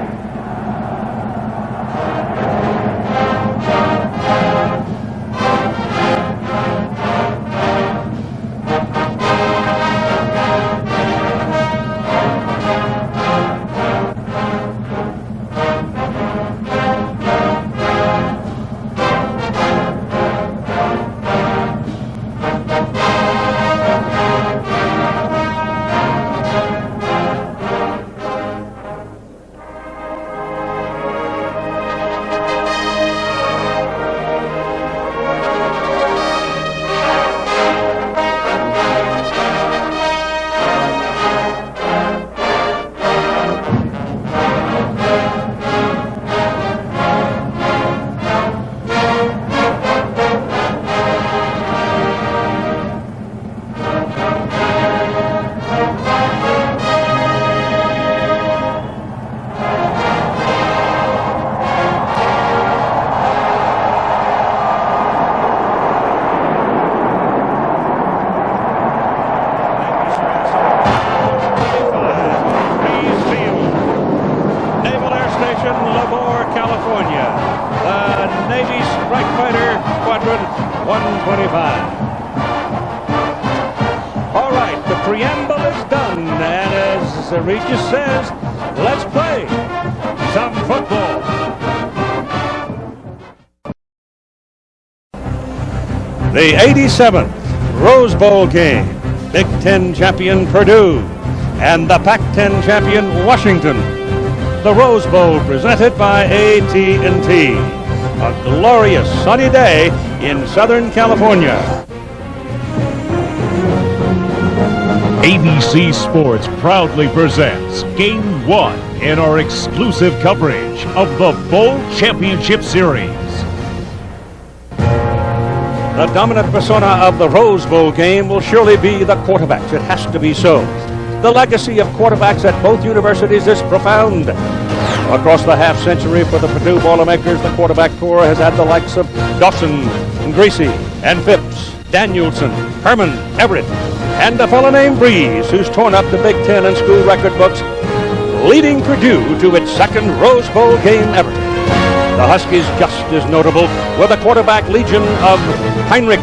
The 87th Rose Bowl game, Big Ten champion Purdue and the Pac-10 champion Washington. The Rose Bowl presented by AT&T. A glorious sunny day in Southern California. ABC Sports proudly presents Game 1 in our exclusive coverage of the Bowl Championship Series. The dominant persona of the Rose Bowl game will surely be the quarterbacks. It has to be so. The legacy of quarterbacks at both universities is profound. Across the half century for the Purdue Boilermakers, the quarterback corps has had the likes of Dawson, Greasy, and Phipps, Danielson, Herman, Everett, and a fellow named Breeze, who's torn up the Big Ten and school record books leading Purdue to its second Rose Bowl game ever. The Huskies just as notable with a quarterback legion of Heinrich,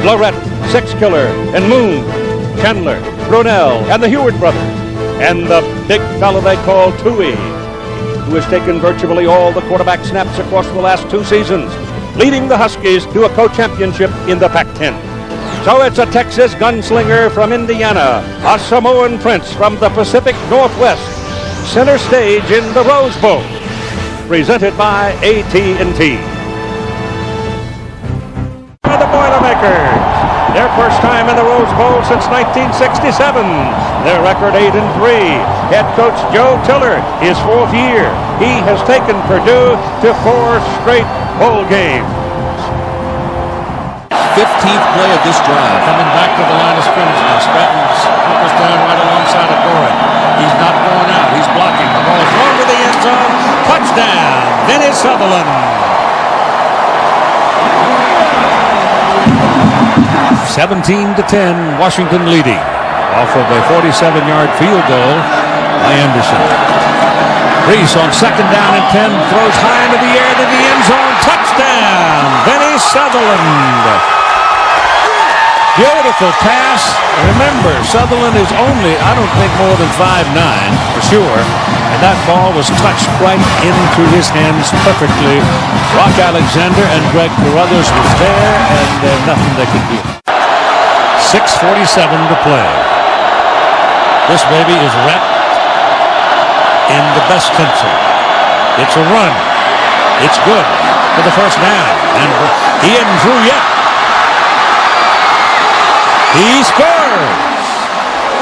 Lorette, Six-Killer, and Moon, Chandler, Brunell, and the Heward brothers, and the big fellow they call Tui, who has taken virtually all the quarterback snaps across the last 2 seasons, leading the Huskies to a co-championship in the Pac-10. So it's a Texas gunslinger from Indiana, a Samoan prince from the Pacific Northwest, center stage in the Rose Bowl, presented by AT&T. The Boilermakers, their first time in the Rose Bowl since 1967. Their record 8-3. Head coach Joe Tiller, his 4th year. He has taken Purdue to 4 straight bowl games. 15th play of this drive. Coming back to the line of scrimmage now. Stratton's focus down right alongside of Goring. He's not going out. He's blocking. The ball thrown to the end zone. Touchdown, Vinny Sutherland. 17-10, Washington leading off of a 47-yard field goal by Anderson. Reese on 2nd down and 10 throws high into the air to the end zone. Touchdown, Vinny Sutherland. Beautiful pass. Remember, Sutherland is only, I don't think, more than 5'9", for sure. And that ball was touched right into his hands perfectly. Rock Alexander and Greg Carruthers was there, and nothing they could do. 6:47 to play. This baby is wrapped in the best tinsel. It's a run. It's good for the first down. And he isn't through yet. He scores!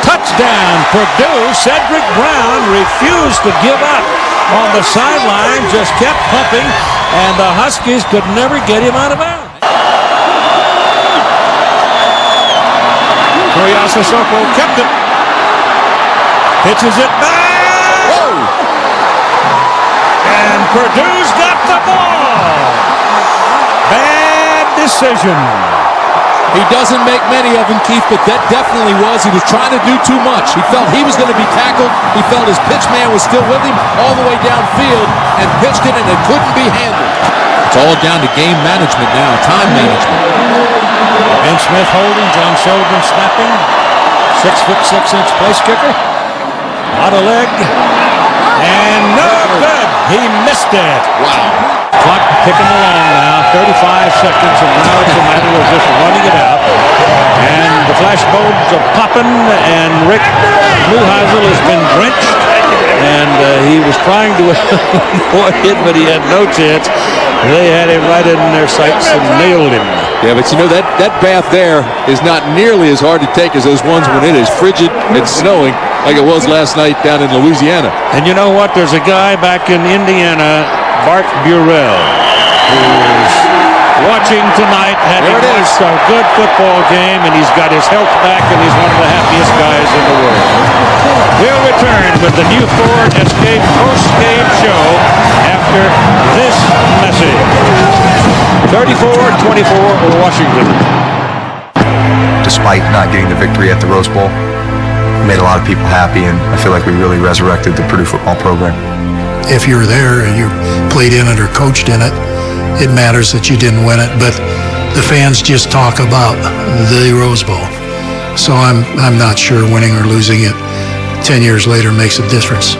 Touchdown, Purdue. Cedric Brown refused to give up on the sideline, just kept pumping, and the Huskies could never get him out of bounds. Sissoko kept it. Pitches it back. Whoa. And Purdue's got the ball. Bad decision. He doesn't make many of them, Keith, but that definitely was. He was trying to do too much. He felt he was going to be tackled. He felt his pitch man was still with him all the way downfield and pitched it, and it couldn't be handled. It's all down to game management now, time management. Ben Smith holding, John Sullivan snapping. 6'6" place kicker. Out of leg. And no good. He missed it. Wow. Clock ticking along now. 35 seconds, and now it's a matter of just running it out. And the flashbulbs are popping, and Rick Neuheisel has been drenched. And he was trying to avoid it, but he had no chance. They had him right in their sights and nailed him. Yeah, but you know, that bath there is not nearly as hard to take as those ones when it is frigid and snowing like it was last night down in Louisiana. And you know what? There's a guy back in Indiana, Bart Burrell, who is watching tonight, having watched a good football game, and he's got his health back, and he's one of the happiest guys in the world. We'll return with the new Ford Escape post-game show after this message. 34-24 Washington. Despite not getting the victory at the Rose Bowl, it made a lot of people happy, and I feel like we really resurrected the Purdue football program. If you're there and you played in it or coached in it, it matters that you didn't win it, but the fans just talk about the Rose Bowl. So I'm not sure winning or losing it 10 years later makes a difference.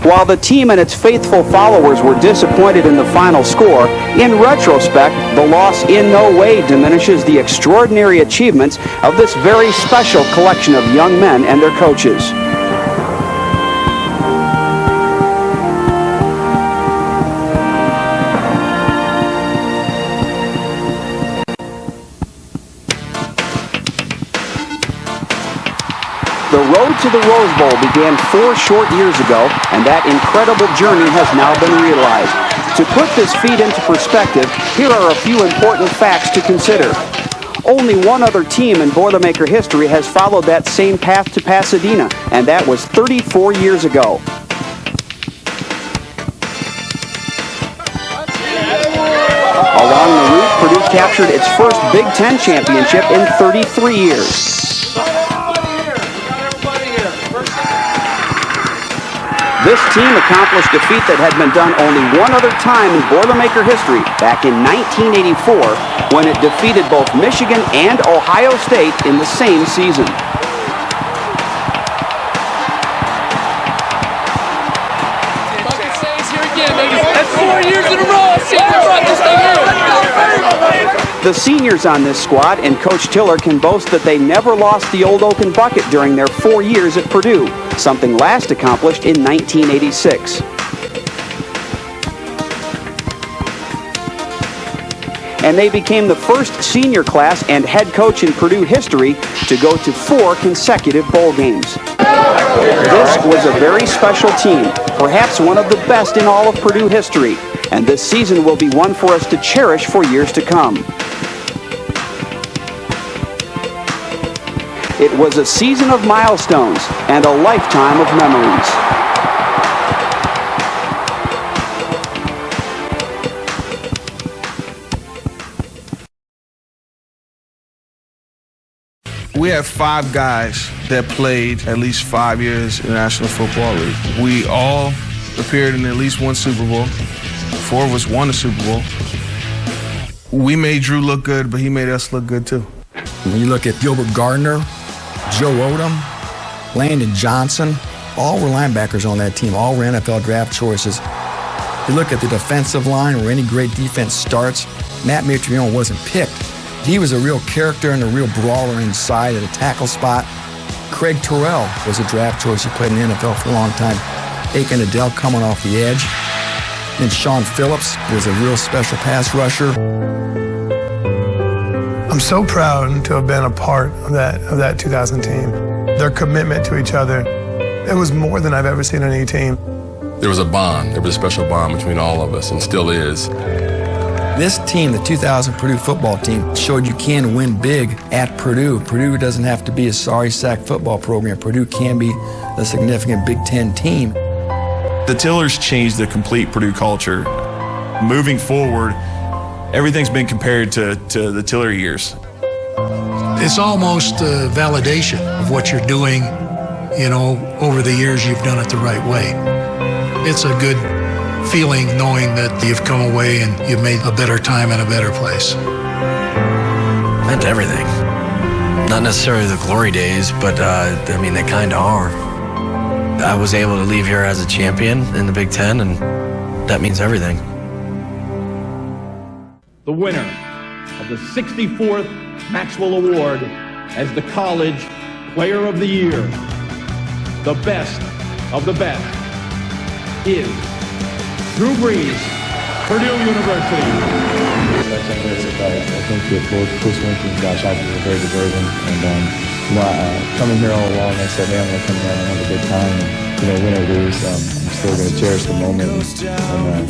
While the team and its faithful followers were disappointed in the final score, in retrospect, the loss in no way diminishes the extraordinary achievements of this very special collection of young men and their coaches. The road to the Rose Bowl began 4 short years ago, and that incredible journey has now been realized. To put this feat into perspective, here are a few important facts to consider. Only one other team in Boilermaker history has followed that same path to Pasadena, and that was 34 years ago. Along the route, Purdue captured its first Big Ten championship in 33 years. This team accomplished a feat that had been done only one other time in Boilermaker history, back in 1984, when it defeated both Michigan and Ohio State in the same season. That's 4 years in a row. The seniors on this squad and Coach Tiller can boast that they never lost the old oaken bucket during their 4 years at Purdue, something last accomplished in 1986. And they became the first senior class and head coach in Purdue history to go to 4 consecutive bowl games. This was a very special team, perhaps one of the best in all of Purdue history, and this season will be one for us to cherish for years to come. It was a season of milestones and a lifetime of memories. We had 5 guys that played at least 5 years in the National Football League. We all appeared in at least one Super Bowl. 4 of us won the Super Bowl. We made Drew look good, but he made us look good too. When you look at Gilbert Gardner, Joe Odom, Landon Johnson, all were linebackers on that team, all were NFL draft choices. You look at the defensive line where any great defense starts, Matt Mitrione wasn't picked. He was a real character and a real brawler inside at a tackle spot. Craig Terrell was a draft choice. He played in the NFL for a long time. Aiken Adele coming off the edge. And Sean Phillips was a real special pass rusher. I'm so proud to have been a part of that 2000 team. Their commitment to each other, it was more than I've ever seen on any team. There was a bond. There was a special bond between all of us, and still is. This team, the 2000 Purdue football team, showed you can win big at Purdue. Purdue doesn't have to be a sorry sack football program. Purdue can be a significant Big Ten team. The Tillers changed the complete Purdue culture. Moving forward, everything's been compared to the Tiller years. It's almost a validation of what you're doing, over the years you've done it the right way. It's a good feeling knowing that you've come away and you've made a better time and a better place. It meant everything. Not necessarily the glory days, but they kind of are. I was able to leave here as a champion in the Big Ten, and that means everything. The winner of the 64th Maxwell Award as the College Player of the Year, the best of the best, is Drew Brees, Purdue University. I think that both Chris Winky and Josh Alford were very deserving. And, coming here all along, I said, man, I'm going to come down and have a good time. And, win or lose, I'm still going to cherish the moment and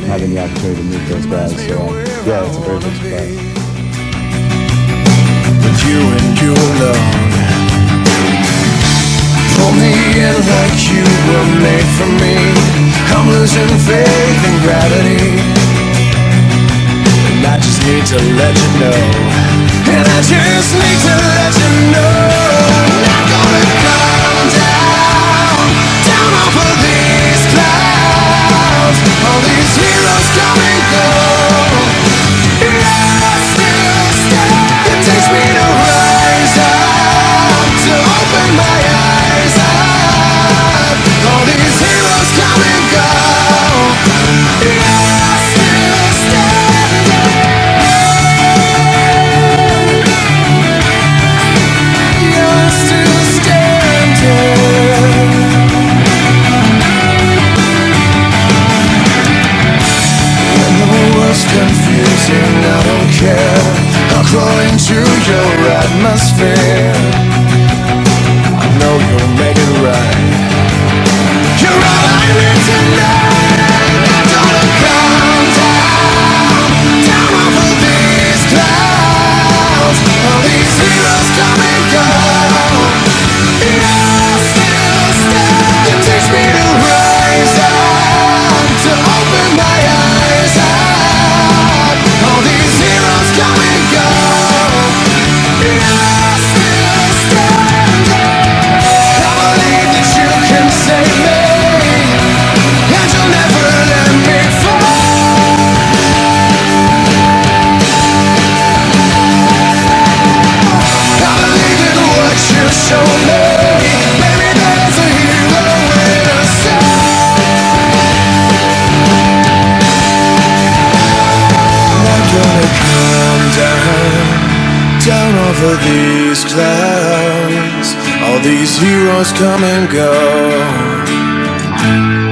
having the opportunity to meet those guys. So, yeah, it's a very big surprise. With you and you alone, pull me in like you were made for me. I'm losing faith in gravity, and I just need to let you know. And I just need to let you know. Not gonna come down off of these clouds. All these heroes come and go, and I still stand. It takes me to rise up, to open my eyes up. All these heroes come and go, and I still stand. You're still standing. When the world's confusing, I don't care. I'll crawl into your atmosphere. I know you'll make it right. You're all I need tonight. I'm gonna come down off of these clouds. All these heroes come and go, and I still stand. It takes me to rise up, to open my eyes up. All these heroes come and go, and I still stand. down over these clouds, all these heroes come and go.